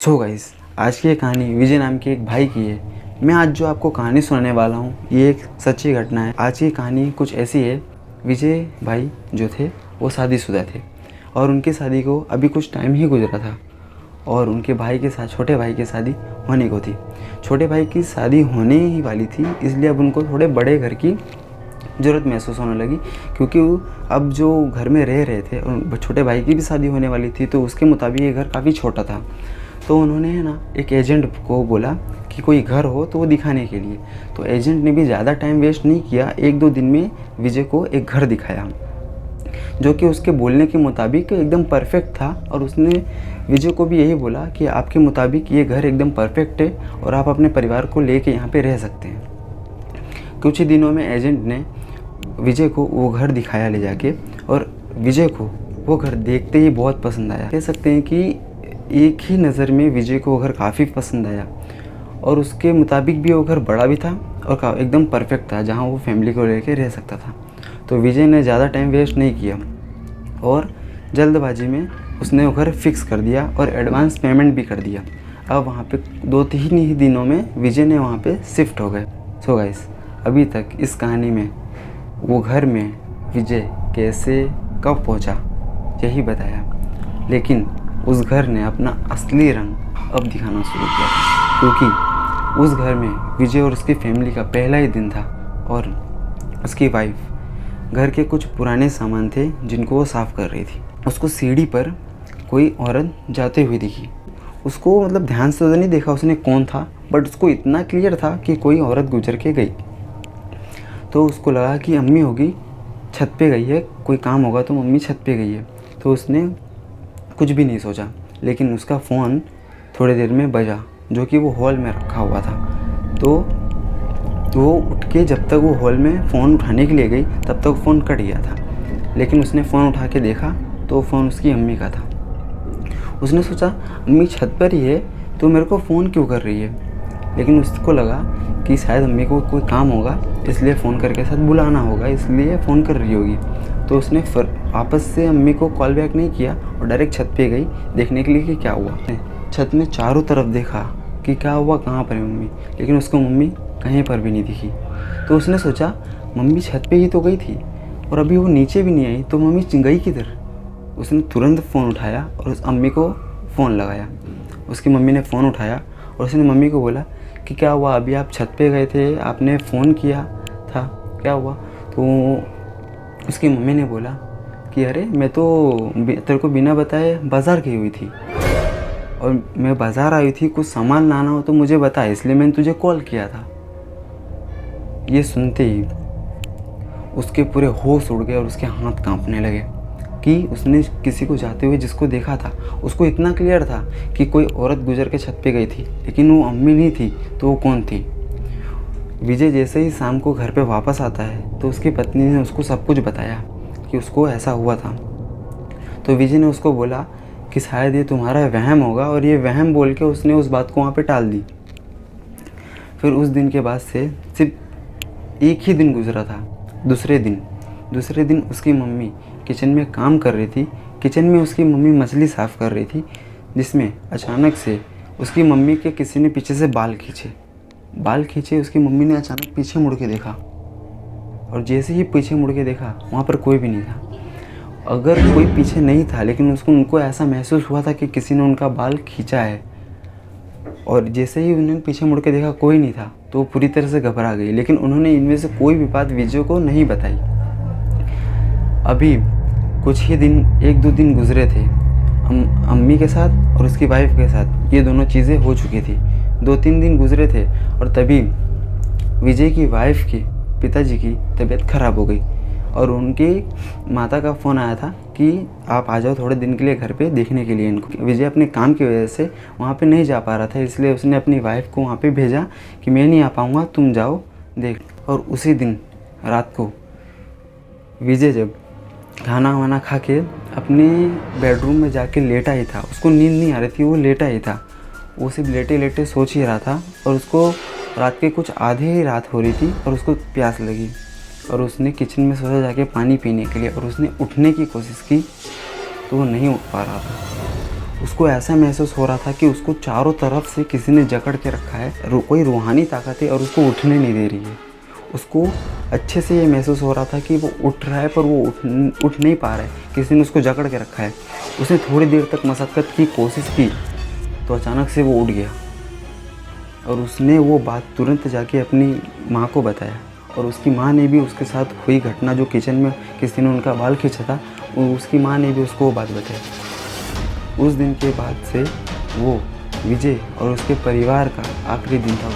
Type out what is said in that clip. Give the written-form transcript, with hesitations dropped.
So guys, आज की ये कहानी विजय नाम के एक भाई की है। मैं आज जो आपको कहानी सुनाने वाला हूँ ये एक सच्ची घटना है। आज की कहानी कुछ ऐसी है। विजय भाई जो थे वो शादीशुदा थे और उनकी शादी को अभी कुछ टाइम ही गुजरा था और उनके भाई के साथ छोटे भाई की शादी होने को थी। छोटे भाई की शादी होने ही वाली थी, इसलिए अब उनको थोड़े बड़े घर की ज़रूरत महसूस होने लगी, क्योंकि अब जो घर में रह रहे थे और छोटे भाई की भी शादी होने वाली थी, तो उसके मुताबिक ये घर काफ़ी छोटा था। तो उन्होंने है ना एक एजेंट को बोला कि कोई घर हो तो वो दिखाने के लिए। तो एजेंट ने भी ज़्यादा टाइम वेस्ट नहीं किया, 1-2 दिन में विजय को एक घर दिखाया जो कि उसके बोलने के मुताबिक एकदम परफेक्ट था। और उसने विजय को भी यही बोला कि आपके मुताबिक ये घर एकदम परफेक्ट है और आप अपने परिवार को लेके यहाँ पे रह सकते हैं। कुछ ही दिनों में एजेंट ने विजय को वो घर दिखाया ले जाके, और विजय को वो घर देखते ही बहुत पसंद आया। कह सकते हैं कि एक ही नज़र में विजय को वो घर काफ़ी पसंद आया और उसके मुताबिक भी वो घर बड़ा भी था और एकदम परफेक्ट था, जहाँ वो फैमिली को लेकर रह सकता था। तो विजय ने ज़्यादा टाइम वेस्ट नहीं किया और जल्दबाजी में उसने वो घर फिक्स कर दिया और एडवांस पेमेंट भी कर दिया। अब वहाँ पे 2-3 ही दिनों में विजय ने वहाँ पे शिफ्ट हो गए। सो गाइस, अभी तक इस कहानी में वो घर में विजय कैसे कब पहुँचा यही बताया, लेकिन उस घर ने अपना असली रंग अब दिखाना शुरू किया था, क्योंकि उस घर में विजय और उसकी फैमिली का पहला ही दिन था और उसकी वाइफ घर के कुछ पुराने सामान थे जिनको वो साफ़ कर रही थी। उसको सीढ़ी पर कोई औरत जाते हुए दिखी। उसको मतलब ध्यान से तो नहीं देखा उसने कौन था, बट उसको इतना क्लियर था कि कोई औरत गुजर के गई। तो उसको लगा कि अम्मी होगी, छत पे गई है, कोई काम होगा तो मम्मी छत पे गई है। तो उसने कुछ भी नहीं सोचा, लेकिन उसका फ़ोन थोड़ी देर में बजा, जो कि वो हॉल में रखा हुआ था। तो वो उठ के जब तक वो हॉल में फ़ोन उठाने के लिए गई तब तक फ़ोन कट गया था, लेकिन उसने फ़ोन उठा के देखा तो फ़ोन उसकी अम्मी का था। उसने सोचा अम्मी छत पर ही है तो मेरे को फ़ोन क्यों कर रही है, लेकिन उसको लगा कि शायद अम्मी को कोई काम होगा इसलिए फ़ोन करके साथ बुलाना होगा, इसलिए फ़ोन कर रही होगी। तो उसने वापस से अम्मी को कॉल बैक नहीं किया और डायरेक्ट छत पे गई देखने के लिए कि क्या हुआ। छत में चारों तरफ देखा कि क्या हुआ, कहाँ पर है मम्मी, लेकिन उसको मम्मी कहीं पर भी नहीं दिखी। तो उसने सोचा मम्मी छत पे ही तो गई थी और अभी वो नीचे भी नहीं आई, तो मम्मी गई किधर। उसने तुरंत फ़ोन उठाया और उस अम्मी को फ़ोन लगाया। उसकी मम्मी ने फ़ोन उठाया और उसने मम्मी को बोला कि क्या हुआ, अभी आप छत पे गए थे, आपने फ़ोन किया था, क्या हुआ। तो उसकी मम्मी ने बोला कि अरे मैं तो तेरे को बिना बताए बाज़ार गई हुई थी और मैं बाज़ार आई थी, कुछ सामान लाना हो तो मुझे बता, इसलिए मैंने तुझे कॉल किया था। ये सुनते ही उसके पूरे होश उड़ गए और उसके हाथ कांपने लगे कि उसने किसी को जाते हुए जिसको देखा था उसको इतना क्लियर था कि कोई औरत गुजर के छत पे गई थी, लेकिन वो अम्मी नहीं थी तो वो कौन थी। विजय जैसे ही शाम को घर पे वापस आता है तो उसकी पत्नी ने उसको सब कुछ बताया कि उसको ऐसा हुआ था। तो विजय ने उसको बोला कि शायद ये तुम्हारा वहम होगा, और ये वहम बोल के उसने उस बात को वहाँ पे टाल दी। फिर उस दिन के बाद से सिर्फ एक ही दिन गुजरा था। दूसरे दिन उसकी मम्मी किचन में काम कर रही थी। किचन में उसकी मम्मी मछली साफ़ कर रही थी, जिसमें अचानक से उसकी मम्मी के किसी ने पीछे से बाल खींचे। उसकी मम्मी ने अचानक पीछे मुड़ के देखा और जैसे ही पीछे मुड़ के देखा वहाँ पर कोई भी नहीं था। अगर कोई पीछे नहीं था, लेकिन उनको ऐसा महसूस हुआ था कि किसी ने उनका बाल खींचा है। और जैसे ही उन्होंने पीछे मुड़ के देखा कोई नहीं था तो वो पूरी तरह से घबरा गई, लेकिन उन्होंने इनमें से कोई भी बात विजय को नहीं बताई। अभी कुछ ही दिन 1-2 दिन गुजरे थे अम्मी के साथ और उसकी वाइफ के साथ, ये दोनों चीज़ें हो चुकी थी। 2-3 दिन गुजरे थे और तभी विजय की वाइफ की पिताजी की तबीयत ख़राब हो गई और उनकी माता का फ़ोन आया था कि आप आ जाओ थोड़े दिन के लिए घर पे देखने के लिए इनको। विजय अपने काम की वजह से वहाँ पे नहीं जा पा रहा था, इसलिए उसने अपनी वाइफ को वहाँ पे भेजा कि मैं नहीं आ पाऊँगा, तुम जाओ देख। और उसी दिन रात को विजय जब खाना वाना खा के अपने बेडरूम में जाके लेटा ही था, उसको नींद नहीं आ रही थी, वो लेटा ही था। वो सिर्फ लेटे लेटे सोच ही रहा था और उसको रात के कुछ आधे ही रात हो रही थी और उसको प्यास लगी और उसने किचन में सोचा जाके पानी पीने के लिए, और उसने उठने की कोशिश की तो वो नहीं उठ पा रहा था। उसको ऐसा महसूस हो रहा था कि उसको चारों तरफ से किसी ने जकड़ के रखा है, कोई रूहानी ताकत है और उसको उठने नहीं दे रही है। उसको अच्छे से ये महसूस हो रहा था कि वो उठ रहा है पर वो उठ नहीं पा रहा है, किसी ने उसको जकड़ के रखा है। उसने थोड़ी देर तक मशक्क़त की कोशिश की तो अचानक से वो उठ गया और उसने वो बात तुरंत जाके अपनी माँ को बताया और उसकी माँ ने भी उसके साथ हुई घटना, जो किचन में किसी ने उनका बाल खींचा था, उसकी माँ ने भी उसको वो बात बताई। उस दिन के बाद से वो विजय और उसके परिवार का आखिरी दिन था।